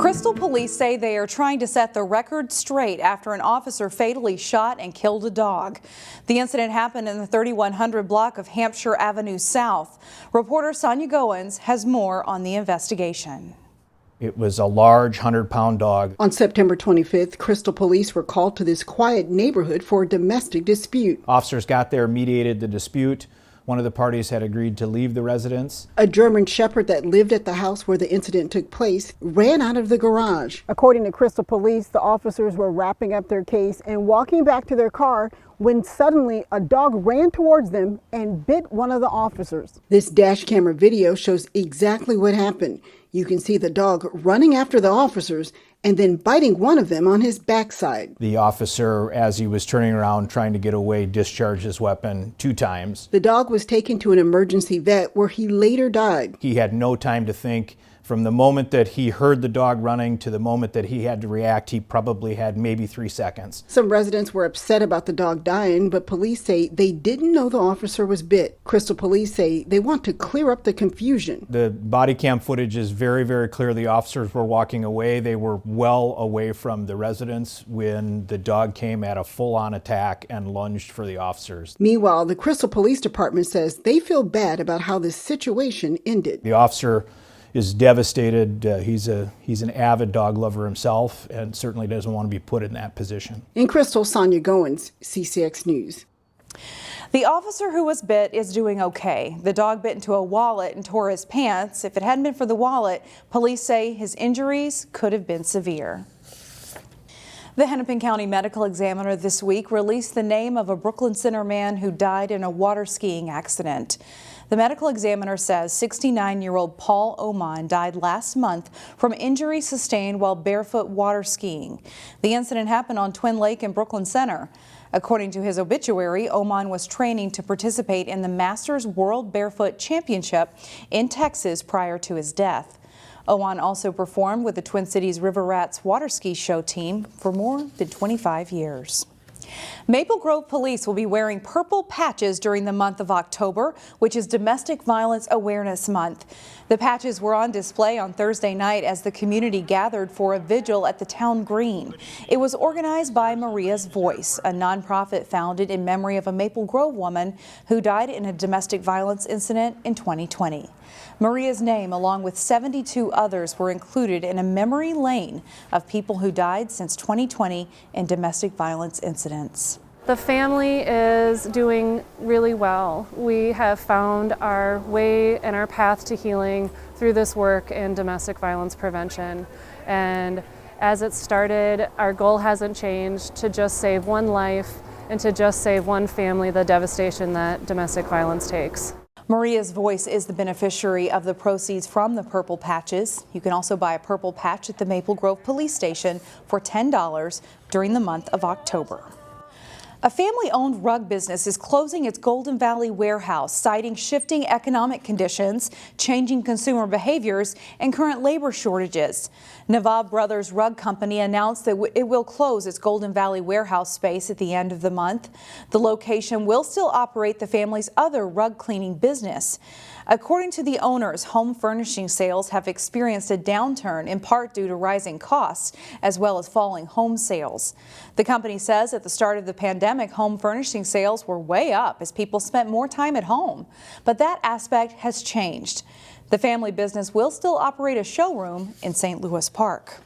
Crystal police say they are trying to set the record straight after an officer fatally shot and killed a dog. The incident happened in the 3100 block of Hampshire Avenue South. Reporter Sonia Goins has more on the investigation. It was a large 100-pound dog. On September 25th, Crystal police were called to this quiet neighborhood for a domestic dispute. Officers got there, mediated the dispute. One of the parties had agreed to leave the residence. A German Shepherd that lived at the house where the incident took place ran out of the garage. According to Crystal police, the officers were wrapping up their case and walking back to their car when suddenly a dog ran towards them and bit one of the officers. This dash camera video shows exactly what happened. You can see the dog running after the officers and then biting one of them on his backside. The officer, as he was turning around trying to get away, discharged his weapon 2 times. The dog was taken to an emergency vet where he later died. He had no time to think. From the moment that he heard the dog running to the moment that he had to react, he probably had maybe 3 seconds. Some residents were upset about the dog dying, but police say they didn't know the officer was bit. Crystal police say they want to clear up the confusion. The body cam footage is very, very clear. The officers were walking away. They were well away from the residence when the dog came at a full-on attack and lunged for the officers. Meanwhile, the Crystal Police Department says they feel bad about how this situation ended. The officer is devastated. He's an avid dog lover himself and certainly doesn't want to be put in that position. In Crystal, Sonia Goins, CCX News. The officer who was bit is doing okay. The dog bit into a wallet and tore his pants. If it hadn't been for the wallet, police say his injuries could have been severe. The Hennepin County Medical Examiner this week released the name of a Brooklyn Center man who died in a water skiing accident. The medical examiner says 69-year-old Paul Oman died last month from injuries sustained while barefoot water skiing. The incident happened on Twin Lake in Brooklyn Center. According to his obituary, Oman was training to participate in the Masters World Barefoot Championship in Texas prior to his death. Oman also performed with the Twin Cities River Rats water ski show team for more than 25 years. Maple Grove police will be wearing purple patches during the month of October, which is Domestic Violence Awareness Month. The patches were on display on Thursday night as the community gathered for a vigil at the town green. It was organized by Maria's Voice, a nonprofit founded in memory of a Maple Grove woman who died in a domestic violence incident in 2020. Maria's name, along with 72 others, were included in a memory lane of people who died since 2020 in domestic violence incidents. The family is doing really well. We have found our way and our path to healing through this work in domestic violence prevention. And as it started, our goal hasn't changed, to just save one life and to just save one family the devastation that domestic violence takes. Maria's Voice is the beneficiary of the proceeds from the purple patches. You can also buy a purple patch at the Maple Grove Police Station for $10 during the month of October. A family-owned rug business is closing its Golden Valley warehouse, citing shifting economic conditions, changing consumer behaviors, and current labor shortages. Nawab Brothers Rug Company announced that it will close its Golden Valley warehouse space at the end of the month. The location will still operate the family's other rug cleaning business. According to the owners, home furnishing sales have experienced a downturn in part due to rising costs as well as falling home sales. The company says at the start of the pandemic, home furnishing sales were way up as people spent more time at home. But that aspect has changed. The family business will still operate a showroom in St. Louis Park.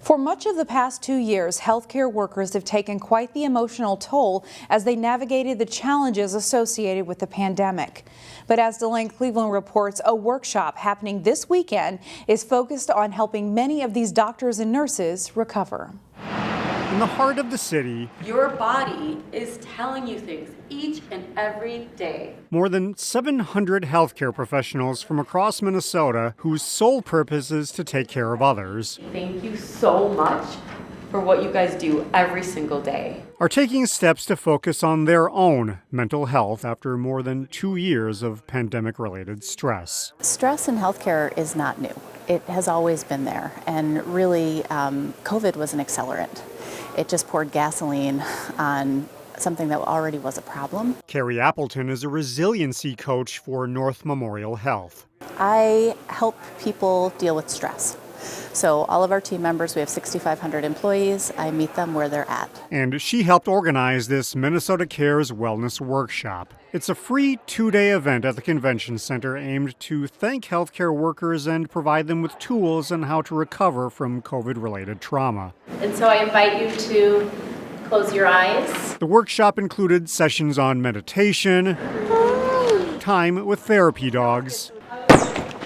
For much of the past 2 years, healthcare workers have taken quite the emotional toll as they navigated the challenges associated with the pandemic. But as Delane Cleveland reports, a workshop happening this weekend is focused on helping many of these doctors and nurses recover. In the heart of the city, your body is telling you things each and every day. More than 700 healthcare professionals from across Minnesota whose sole purpose is to take care of others. Thank you so much for what you guys do every single day. Are taking steps to focus on their own mental health after more than 2 years of pandemic-related stress. Stress in healthcare is not new. It has always been there, and really COVID was an accelerant. It just poured gasoline on something that already was a problem. Carrie Appleton is a resiliency coach for North Memorial Health. I help people deal with stress. So all of our team members, we have 6,500 employees. I meet them where they're at. And she helped organize this Minnesota Cares Wellness Workshop. It's a free 2-day event at the convention center aimed to thank healthcare workers and provide them with tools on how to recover from COVID-related trauma. And so I invite you to close your eyes. The workshop included sessions on meditation, time with therapy dogs,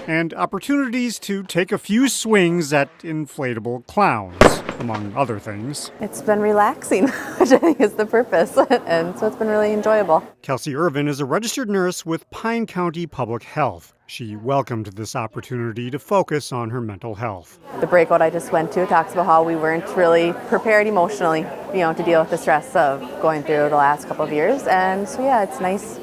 and opportunities to take a few swings at inflatable clowns, among other things. It's been relaxing, which I think is the purpose, and so it's been really enjoyable. Kelsey Irvin is a registered nurse with Pine County Public Health. She welcomed this opportunity to focus on her mental health. The breakout I just went to talks about how we weren't really prepared emotionally, to deal with the stress of going through the last couple of years. And so, yeah, it's nice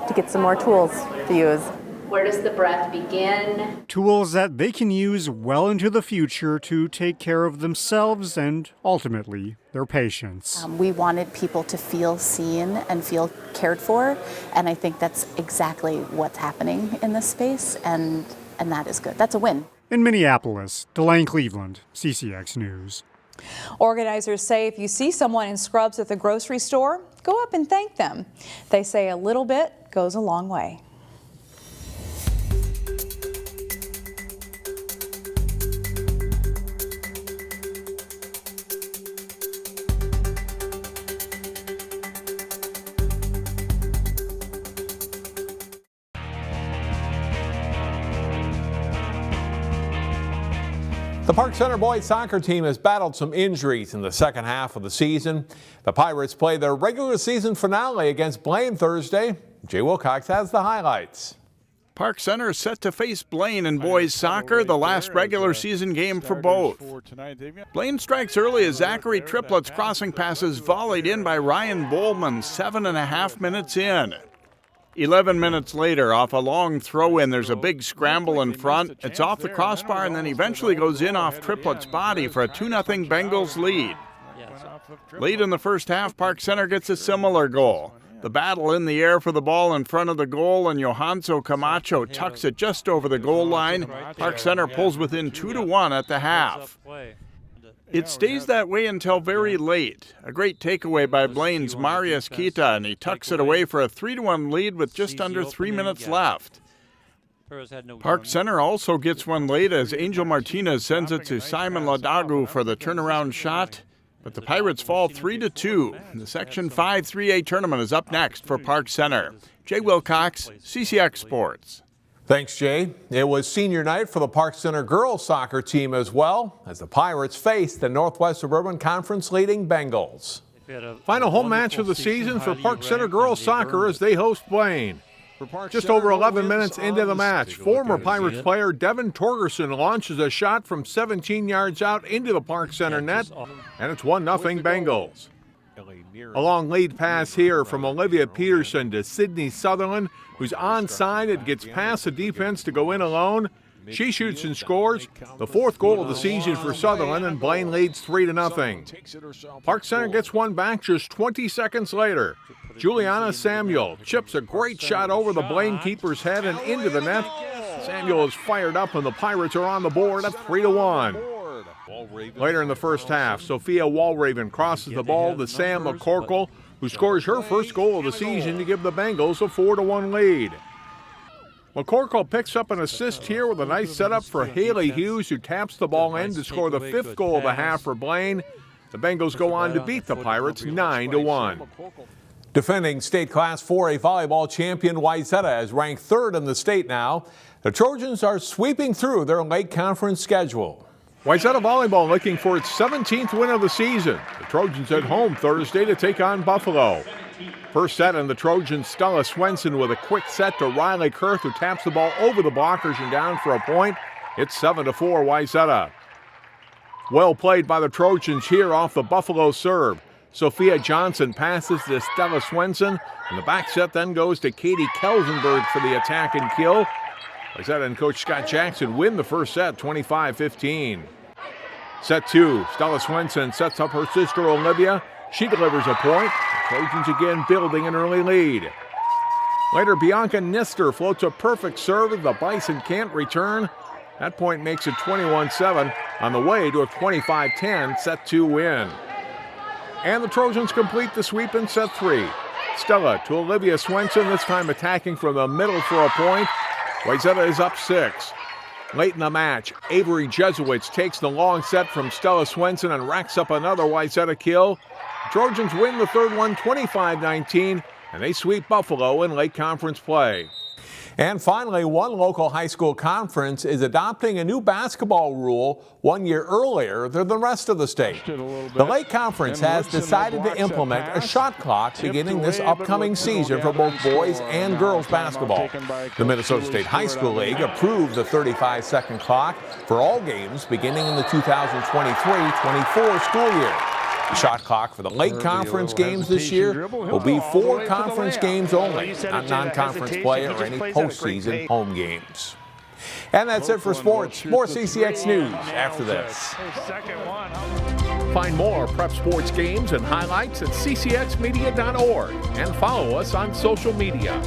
to get some more tools to use. Where does the breath begin? Tools that they can use well into the future to take care of themselves and, ultimately, their patients. We wanted people to feel seen and feel cared for, and I think that's exactly what's happening in this space, and that is good. That's a win. In Minneapolis, Delane Cleveland, CCX News. Organizers say if you see someone in scrubs at the grocery store, go up and thank them. They say a little bit goes a long way. The Park Center boys soccer team has battled some injuries in the second half of the season. The Pirates play their regular season finale against Blaine Thursday. Jay Wilcox has the highlights. Park Center is set to face Blaine in boys soccer, the last regular season game for both. Blaine strikes early as Zachary Triplett's crossing pass is volleyed in by Ryan Bowman 7.5 minutes in. 11 minutes later, off a long throw-in, there's a big scramble in front. It's off the crossbar and then eventually goes in off Triplett's body for a 2-0 Bengals lead. Late in the first half, Park Center gets a similar goal. The battle in the air for the ball in front of the goal, and Johanso Camacho tucks it just over the goal line. Park Center pulls within 2-1 at the half. It stays that way until very late. A great takeaway by Blaine's Marius Kita, and he tucks it away for a 3-1 lead with just under 3 minutes left. Park Center also gets one late as Angel Martinez sends it to Simon Ladagu for the turnaround shot, but the Pirates fall 3-2. The Section 5 3A tournament is up next for Park Center. Jay Wilcox, CCX Sports. Thanks, Jay. It was senior night for the Park Center girls soccer team as well, as the Pirates faced the Northwest Suburban Conference leading Bengals. Final home match of the season for Park Center girls soccer as they host Blaine. Just over 11 minutes into the match, former Pirates player Devin Torgerson launches a shot from 17 yards out into the Park Center net, and it's 1-0 Bengals. A long lead pass here from Olivia Peterson to Sydney Sutherland, who's onside. It gets past the defense to go in alone. She shoots and scores. The fourth goal of the season for Sutherland, and Blaine leads 3-0. Park Center gets one back just 20 seconds later. Juliana Samuel chips a great shot over the Blaine keeper's head and into the net. Samuel is fired up, and the Pirates are on the board at 3-1. Later in the first half, Sophia Walraven crosses the ball to Sam McCorkle, who scores her first goal of the season to give the Bengals a 4-1 lead. McCorkle picks up an assist here with a nice setup for Haley Hughes, who taps the ball in to score the fifth goal of the half for Blaine. The Bengals go on to beat the Pirates 9-1. Defending state Class 4A volleyball champion Wayzata is ranked third in the state now. The Trojans are sweeping through their Lake Conference schedule. Wayzata volleyball looking for its 17th win of the season. The Trojans at home Thursday to take on Buffalo. First set, and the Trojans, Stella Swenson with a quick set to Riley Kurth, who taps the ball over the blockers and down for a point. It's 7-4 Wayzata. Well played by the Trojans here off the Buffalo serve. Sophia Johnson passes to Stella Swenson, and the back set then goes to Katie Kelsenberg for the attack and kill. Wayzata and Coach Scott Jackson win the first set 25-15. Set two, Stella Swenson sets up her sister Olivia. She delivers a point. The Trojans again building an early lead. Later, Bianca Nister floats a perfect serve as the Bison can't return. That point makes it 21-7 on the way to a 25-10 set 2 win. And the Trojans complete the sweep in set 3. Stella to Olivia Swenson, this time attacking from the middle for a point. Wayzata is up 6. Late in the match, Avery Jesuits takes the long set from Stella Swenson and racks up another Wayzata kill. Trojans win the third one 25-19, and they sweep Buffalo in late conference play. And finally, one local high school conference is adopting a new basketball rule 1 year earlier than the rest of the state. The Lake Conference has decided to implement a shot clock beginning this upcoming season for both boys and girls basketball. The Minnesota State High School League approved the 35-second clock for all games beginning in the 2023-24 school year. The shot clock for the Lake Conference games this year will be 4 conference games only, not non-conference play or any postseason home games. And that's it for sports. More CCX News after this. Find more prep sports games and highlights at ccxmedia.org and follow us on social media.